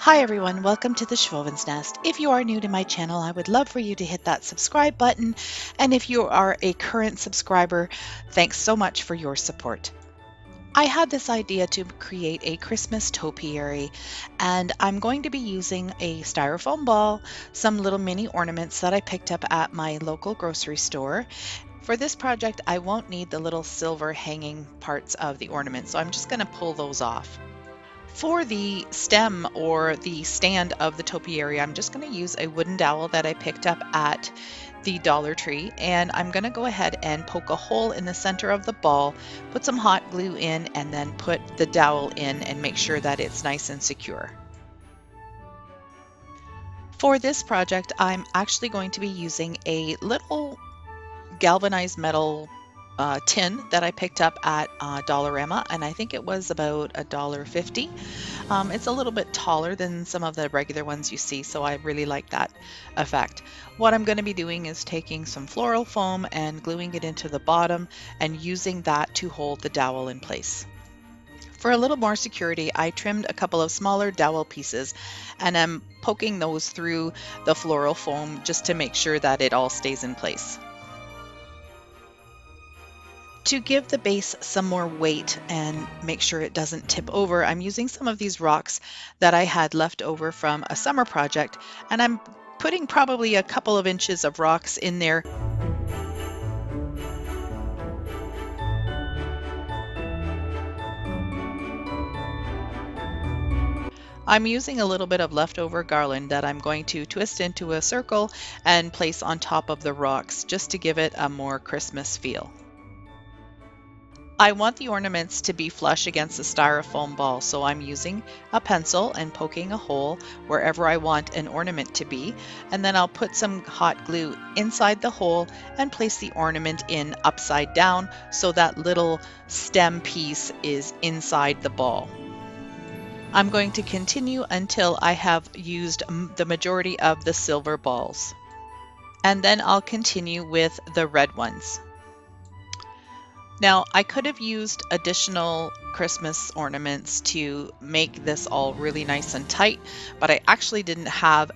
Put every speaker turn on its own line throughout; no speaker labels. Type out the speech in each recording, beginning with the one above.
Hi everyone, welcome to the Schwowin's Nest. If you are new to my channel, I would love for you to hit that subscribe button. And if you are a current subscriber, thanks so much for your support. I had this idea to create a Christmas topiary, and I'm going to be using a styrofoam ball, some little mini ornaments that I picked up at my local grocery store. For this project, I won't need the little silver hanging parts of the ornament, so I'm just going to pull those off. For the stem or the stand of the topiary, I'm just going to use a wooden dowel that I picked up at the Dollar Tree, and I'm going to go ahead and poke a hole in the center of the ball, put some hot glue in, and then put the dowel in and make sure that it's nice and secure. For this project, I'm actually going to be using a little galvanized metal tin that I picked up at Dollarama, and I think it was about $1.50. It's a little bit taller than some of the regular ones you see, so I really like that effect. What I'm going to be doing is taking some floral foam and gluing it into the bottom and using that to hold the dowel in place. For a little more security, I trimmed a couple of smaller dowel pieces and I'm poking those through the floral foam just to make sure that it all stays in place. To give the base some more weight and make sure it doesn't tip over, I'm using some of these rocks that I had left over from a summer project, and I'm putting probably a couple of inches of rocks in there. I'm using a little bit of leftover garland that I'm going to twist into a circle and place on top of the rocks just to give it a more Christmas feel. I want the ornaments to be flush against the styrofoam ball, so I'm using a pencil and poking a hole wherever I want an ornament to be, and then I'll put some hot glue inside the hole and place the ornament in upside down so that little stem piece is inside the ball. I'm going to continue until I have used the majority of the silver balls, and then I'll continue with the red ones. Now, I could have used additional Christmas ornaments to make this all really nice and tight, but I actually didn't have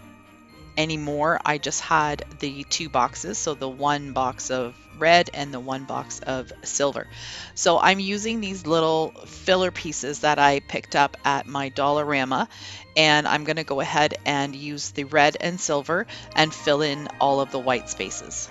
any more. I just had the two boxes, so the one box of red and the one box of silver. So I'm using these little filler pieces that I picked up at my Dollarama, and I'm going to go ahead and use the red and silver and fill in all of the white spaces.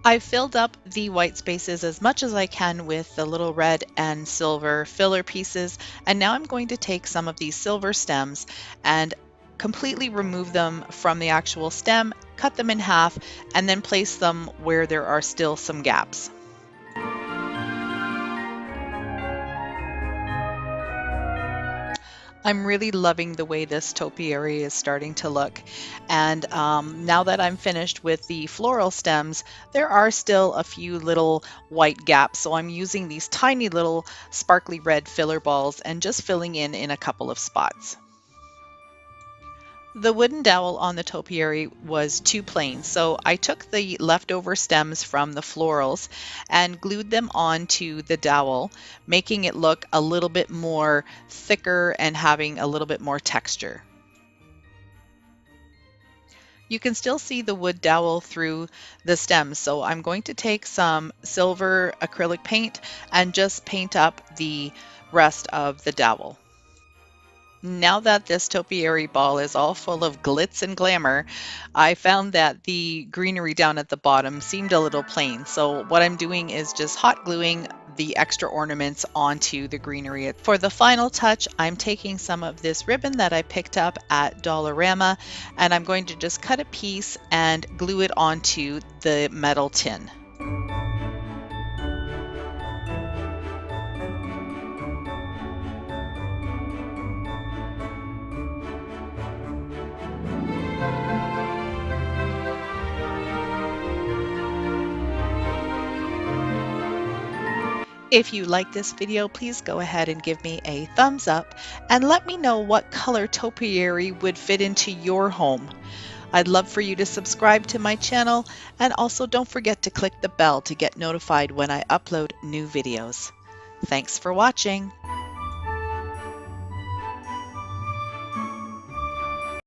I filled up the white spaces as much as I can with the little red and silver filler pieces, and now I'm going to take some of these silver stems and completely remove them from the actual stem, cut them in half, and then place them where there are still some gaps. I'm really loving the way this topiary is starting to look. And now that I'm finished with the floral stems, there are still a few little white gaps. So I'm using these tiny little sparkly red filler balls and just filling in a couple of spots. The wooden dowel on the topiary was too plain, so I took the leftover stems from the florals and glued them onto the dowel, making it look a little bit more thicker and having a little bit more texture. You can still see the wood dowel through the stems, so I'm going to take some silver acrylic paint and just paint up the rest of the dowel. Now that this topiary ball is all full of glitz and glamour, I found that the greenery down at the bottom seemed a little plain. So what I'm doing is just hot gluing the extra ornaments onto the greenery. For the final touch, I'm taking some of this ribbon that I picked up at Dollarama, and I'm going to just cut a piece and glue it onto the metal tin. If you like this video, please go ahead and give me a thumbs up and let me know what color topiary would fit into your home. I'd love for you to subscribe to my channel, and also don't forget to click the bell to get notified when I upload new videos. Thanks for watching.